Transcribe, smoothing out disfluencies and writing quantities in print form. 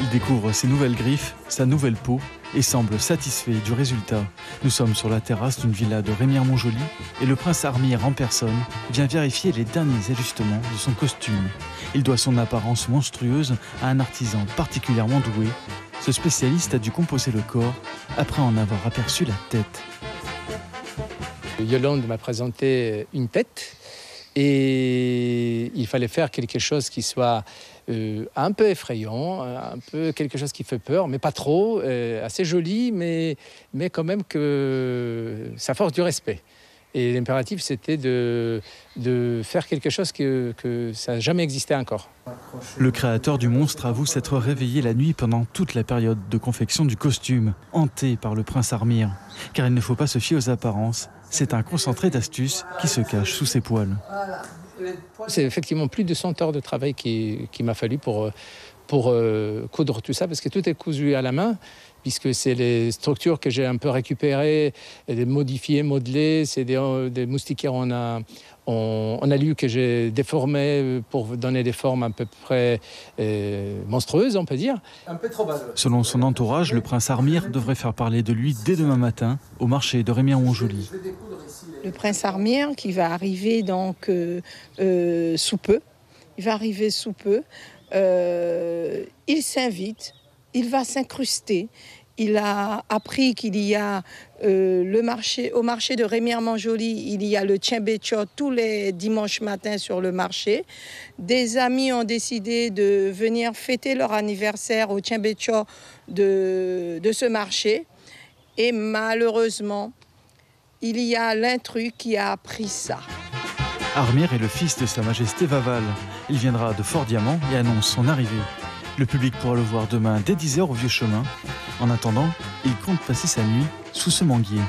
Il découvre ses nouvelles griffes, sa nouvelle peau et semble satisfait du résultat. Nous sommes sur la terrasse d'une villa de Remire-Montjoly et le prince Armire en personne vient vérifier les derniers ajustements de son costume. Il doit son apparence monstrueuse à un artisan particulièrement doué. Ce spécialiste a dû composer le corps après en avoir aperçu la tête. Yolande m'a présenté une tête et il fallait faire quelque chose qui soit un peu effrayant, un peu quelque chose qui fait peur, mais pas trop, assez joli, mais quand même que ça force du respect. Et l'impératif, c'était de faire quelque chose que ça n'a jamais existé encore. Le créateur du monstre avoue s'être réveillé la nuit pendant toute la période de confection du costume, hanté par le prince Armire. Car il ne faut pas se fier aux apparences, c'est un concentré d'astuces qui se cache sous ses poils. C'est effectivement plus de 100 heures de travail qui m'a fallu pour coudre tout ça, parce que tout est cousu à la main, puisque c'est les structures que j'ai un peu récupérées, et modifiées, modelées. C'est des moustiquaires, on a lu que j'ai déformé pour donner des formes à peu près monstrueuses, on peut dire. Un peu trop bas. Selon son entourage, le prince Armire devrait faire parler de lui dès demain matin au marché de Remire-Montjoly. Le prince Armire qui va arriver donc sous peu. Il va arriver sous peu. Il s'invite, il va s'incruster. Il a appris qu'il y a au marché de Remire-Montjoly, il y a le Tchembetcho tous les dimanches matins sur le marché. Des amis ont décidé de venir fêter leur anniversaire au Tchembetcho de ce marché. Et malheureusement, il y a l'intrus qui a appris ça. Armire est le fils de Sa Majesté Vaval. Il viendra de Fort-Diamant et annonce son arrivée. Le public pourra le voir demain dès 10h au Vieux Chemin. En attendant, il compte passer sa nuit sous ce manguier.